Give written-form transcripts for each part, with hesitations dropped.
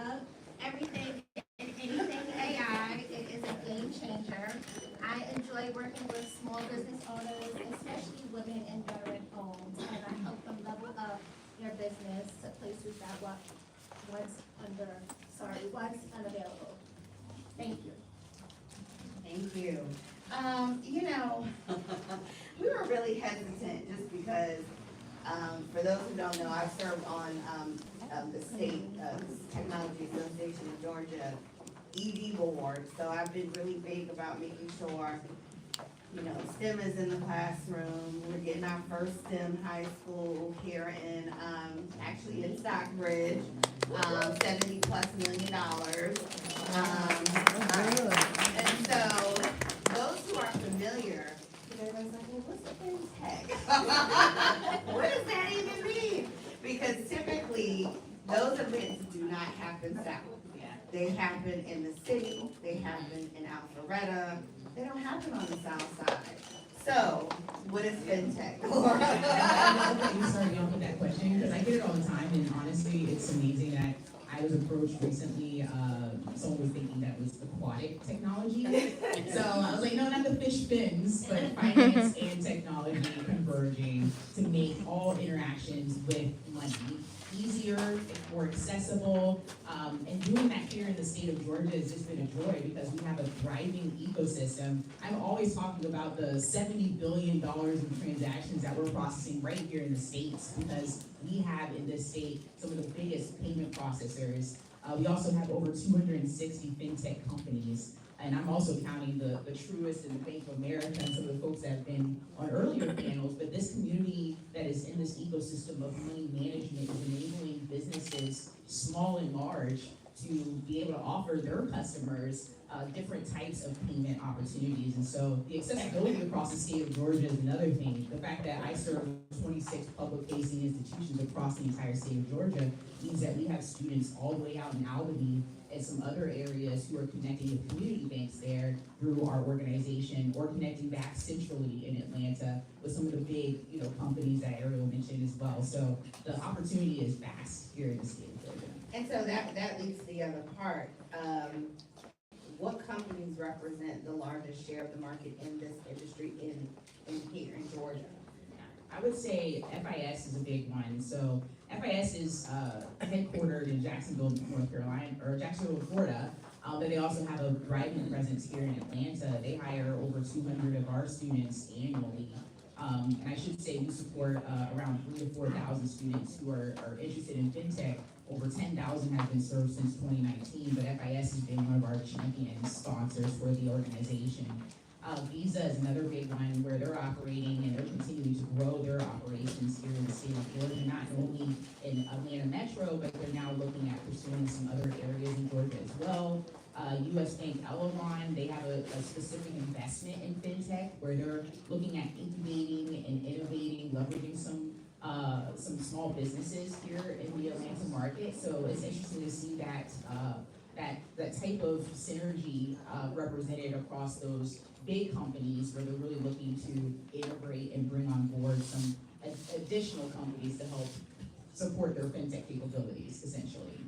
love everything and anything AI. It is a game changer. I enjoy working with small business owners, especially women and veteran homes, and I help them level up their business to places that were once unavailable. Thank you. Thank you. We were really hesitant just because, for those who don't know, I served on the State Technology Association of Georgia ED board, so I've been really big about making sure, STEM is in the classroom. We're getting our first STEM high school here actually in Stockbridge, $70+ million. And so those who are familiar, everybody's like, well, what's the fintech? What does that even mean? Because typically, those events do not happen south. They happen in the city, they happen in Alpharetta, they don't happen on the south side. So, what is fintech? I love that you started off with that question because I get it all the time, and honestly, it's amazing that I was approached recently. Someone was thinking that was aquatic technology. So I was like, no, not the fish fins, but finance and technology converging to make all interactions with money easier, more accessible, and doing that here in the state of Georgia has just been a joy because we have a thriving ecosystem. I'm always talking about the $70 billion in transactions that we're processing right here in the States because we have in this state some of the biggest payment processors. We also have over 260 fintech companies. And I'm also counting the Truist and the Bank of America and some of the folks that have been on earlier panels, but this community that is in this ecosystem of money management is enabling businesses, small and large, to be able to offer their customers different types of payment opportunities. And so the accessibility across the state of Georgia is another thing. The fact that I serve 26 public-facing institutions across the entire state of Georgia means that we have students all the way out in Albany and some other areas who are connecting with community banks there through our organization, or connecting back centrally in Atlanta with some of the big, companies that Ariel mentioned as well. So the opportunity is vast here in the state of Georgia. And so that leads to the other part. What companies represent the largest share of the market in this industry in here in Georgia? I would say FIS is a big one. So FIS is headquartered in Jacksonville, Florida, but they also have a thriving presence here in Atlanta. They hire over 200 of our students annually. And I should say we support around 3,000 to 4,000 students who are interested in fintech. Over 10,000 have been served since 2019, but FIS has been one of our champion sponsors for the organization. Visa is another big one where they're operating and they're continuing to grow their operations here in the state of Georgia, not only in Atlanta Metro, but they're now looking at pursuing some other areas in Georgia as well. U.S. Bank Elavon, they have a specific investment in fintech where they're looking at incubating and innovating, leveraging some small businesses here in the Atlanta market. So it's interesting to see that type of synergy represented across those big companies where they're really looking to integrate and bring on board some additional companies to help support their fintech capabilities, essentially.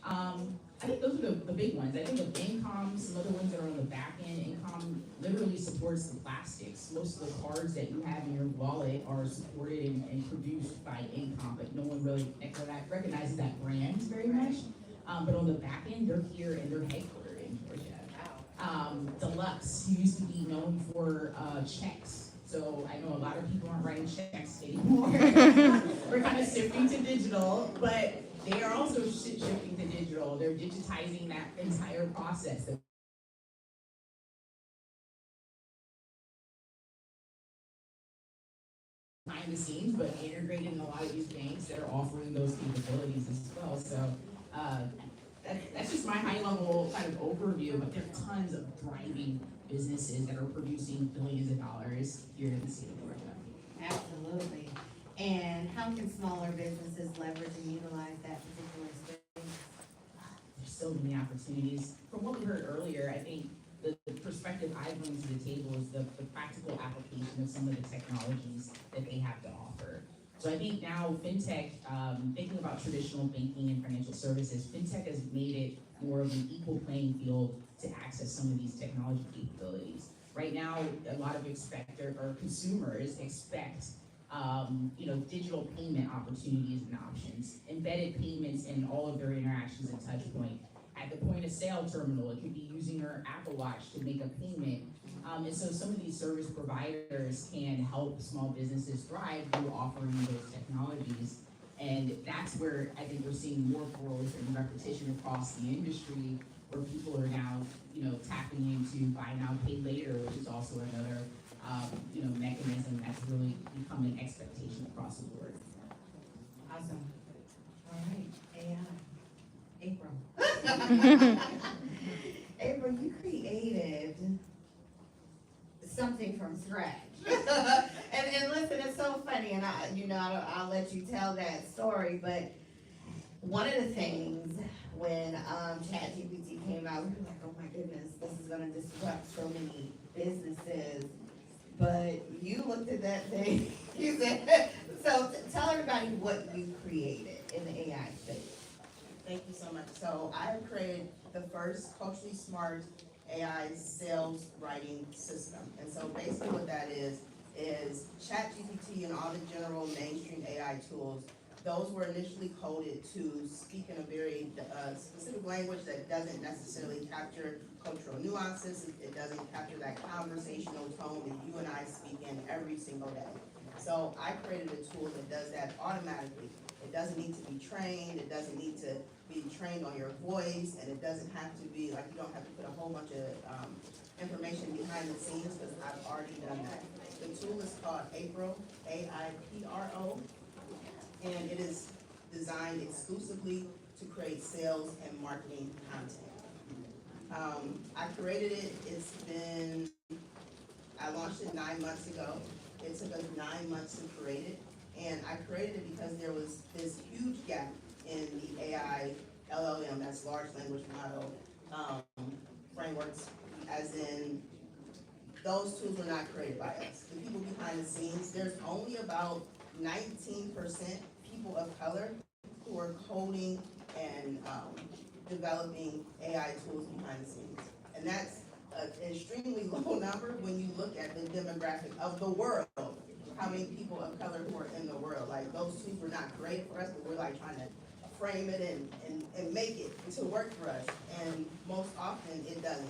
I think those are the big ones. I think of Incom, some other ones that are on the back end. Incom literally supports the plastics. Most of the cards that you have in your wallet are supported and produced by Incom, but no one really recognizes that brand very much. But on the back end, they're here and they're headquartered in Georgia. Deluxe, who used to be known for checks. So I know a lot of people aren't writing checks anymore. We're kind of shifting to digital, but they are also shifting to digital. They're digitizing that entire process. Behind the scenes, but integrated in a lot of these banks that are offering those capabilities as well. So that's just my high-level kind of overview, but there are tons of thriving businesses that are producing billions of dollars here in the state of Georgia. Absolutely. And how can smaller businesses leverage and utilize that particular space? There's so many opportunities. From what we heard earlier, I think the perspective I bring to the table is the practical application of some of the technologies that they have to offer. So I think now fintech, thinking about traditional banking and financial services, fintech has made it more of an equal playing field to access some of these technology capabilities. Right now, a lot of consumers expect digital payment opportunities and options, embedded payments in all of their interactions and touch point. At the point of sale terminal, it could be using your Apple Watch to make a payment. And so some of these service providers can help small businesses thrive through offering those technologies. And that's where I think we're seeing more growth and repetition across the industry, where people are now, tapping into buy now, pay later, which is also another, mechanism that's really become an expectation across the board. Awesome. All right, AI. April. April, you created something from scratch. and listen, it's so funny, and I'll let you tell that story, but one of the things when ChatGPT came out, we were like, oh my goodness, this is gonna disrupt so many businesses. But you looked at that thing, you said, so tell everybody what you created in the AI space. Thank you so much. So I have created the first culturally smart AI sales writing system. And so basically what that is ChatGPT and all the general mainstream AI tools, those were initially coded to speak in a very specific language that doesn't necessarily capture cultural nuances. It doesn't capture that conversational tone that you and I speak in every single day. So I created a tool that does that automatically. It doesn't need to be trained. It doesn't need to be trained on your voice, and it doesn't have to be like, you don't have to put a whole bunch of information behind the scenes, because I've already done that. The tool is called April, AIPRO, and it is designed exclusively to create sales and marketing content. I created it. I launched it 9 months ago. It took us 9 months to create it. And I created it because there was this huge gap in the AI LLM, that's large language model, frameworks, as in those tools were not created by us. The people behind the scenes, there's only about 19% people of color who are coding and developing AI tools behind the scenes. And that's an extremely low number when you look at the demographic of the world. How many people of color who are in the world. Like, those tools were not created for us, but we're like trying to frame it and make it to work for us. And most often it doesn't.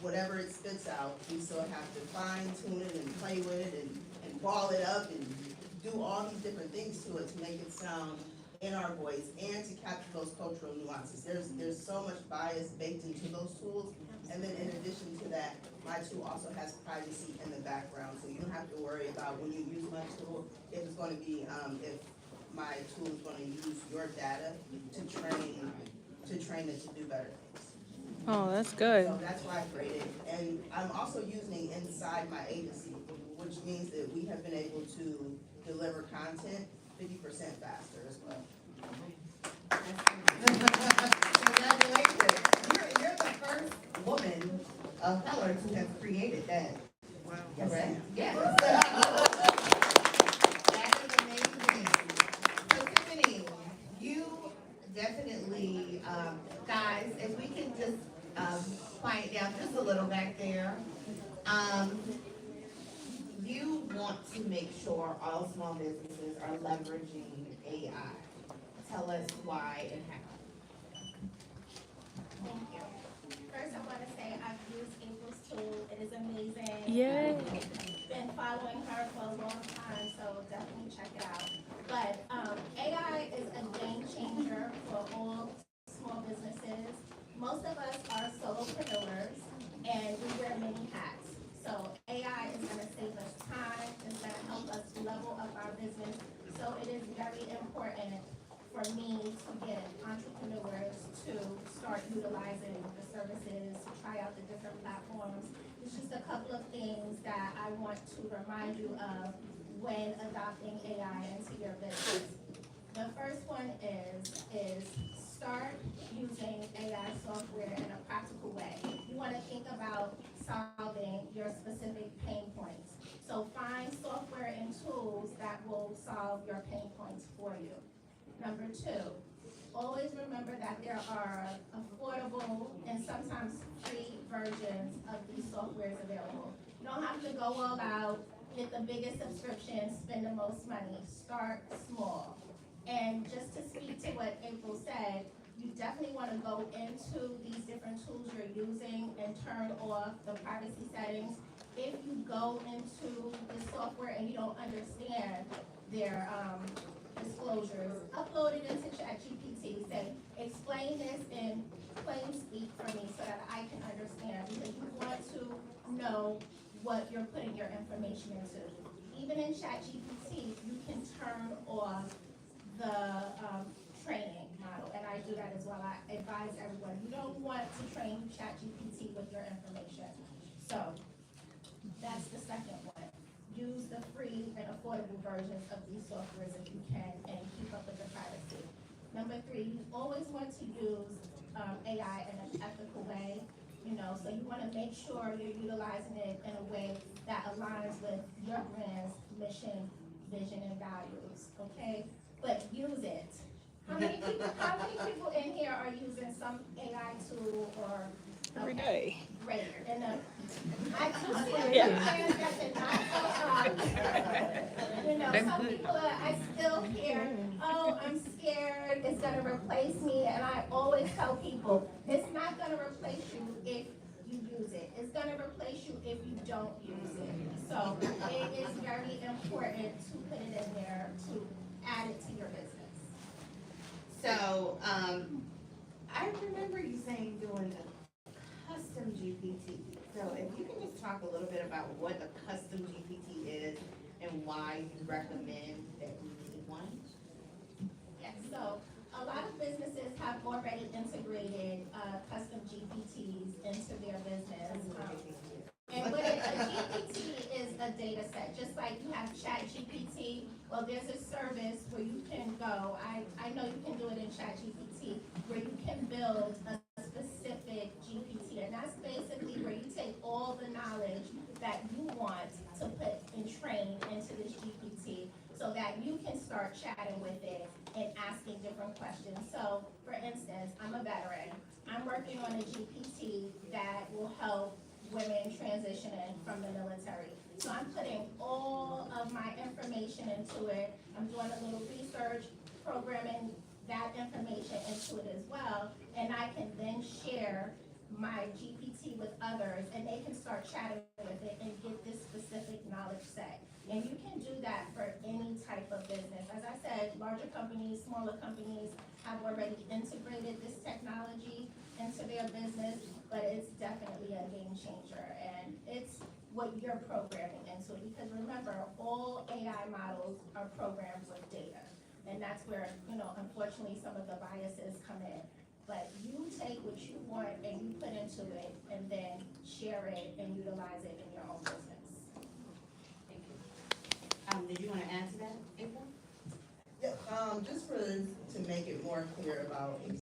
Whatever it spits out, we still have to fine tune it and play with it and ball it up and do all these different things to it to make it sound in our voice and to capture those cultural nuances. There's so much bias baked into those tools. And then in addition to that, my tool also has privacy in the background, so you don't have to worry about when you use my tool, if it's going to be, if my tool is going to use your data to train it to do better things. Oh, that's good. So that's why I created. And I'm also using inside my agency, which means that we have been able to deliver content 50% faster as well. Congratulations. You're the first woman of color to have created that. Wow. Correct? Yes. That is amazing. So Tiffany, you definitely, guys, if we can just quiet down just a little back there. You want to make sure all small businesses are leveraging AI. Tell us why and how. Thank you. First, I want to say I've used April's tool. It is amazing. Yay. I've been following her for a long time, so definitely check it out. But AI is a game changer for all small businesses. Most of us are solopreneurs, and we wear many hats. So AI is going to save us time. It's going to help us level up our business. So it is very important for me to get entrepreneurs to start utilizing the services, to try out the different platforms. It's just a couple of things that I want to remind you of when adopting AI into your business. The first one is start using AI software in a practical way. You want to think about solving your specific pain points. So find software and tools that will solve your pain points for you. Number two, always remember that there are affordable and sometimes free versions of these softwares available. You don't have to go all out, get the biggest subscription, spend the most money. Start small. And just to speak to what April said, you definitely want to go into these different tools you're using and turn off the privacy settings. If you go into the software and you don't understand their disclosures, upload it into ChatGPT. Say, explain this in plain speak for me so that I can understand, because you want to know what you're putting your information into. Even in ChatGPT, you can turn off the training model, and I do that as well. I advise everyone, you don't want to train ChatGPT with your information. So that's the second one. Use the free and affordable versions of these softwares if you can, and keep up with the privacy. Number three, you always want to use AI in an ethical way. So you want to make sure you're utilizing it in a way that aligns with your brand's mission, vision, and values. Okay, but use it. How many people in here are using some AI tool or Every day. Great. And I do see some hands that did not go up. Some people I still hear, oh, I'm scared, it's gonna replace me, and I always tell people, it's not gonna replace you if you use it. It's gonna replace you if you don't use it. So it is very important to put it in there, to add it to your business. So, I remember you saying doing a custom GPT. So if you can just talk a little bit about what a custom GPT is and why you recommend that we need one. Yes, so a lot of businesses have already integrated custom GPTs into their business. And what a GPT is a data set, just like you have ChatGPT. Well, there's a service where you can go, I know you can do it in ChatGPT, where you can build a specific GPT. And that's basically where you take all the knowledge that you want to put and train into this GPT so that you can start chatting with it and asking different questions. So, for instance, I'm a veteran. I'm working on a GPT that will help women transitioning from the military. So I'm putting all of my information into it. I'm doing a little research, programming that information into it as well, and I can then share my GPT with others, and they can start chatting with it and get this specific knowledge set. And you can do that for any type of business. As I said, larger companies, smaller companies have already integrated this technology into their business, but it's definitely a game changer, and it's what you're programming into it. Because remember, all AI models are programmed with data, and that's where, unfortunately, some of the biases come in. But you take what you want and you put into it, and then share it and utilize it in your own business. Thank you. Did you want to add to that, April? Yeah, just to make it more clear about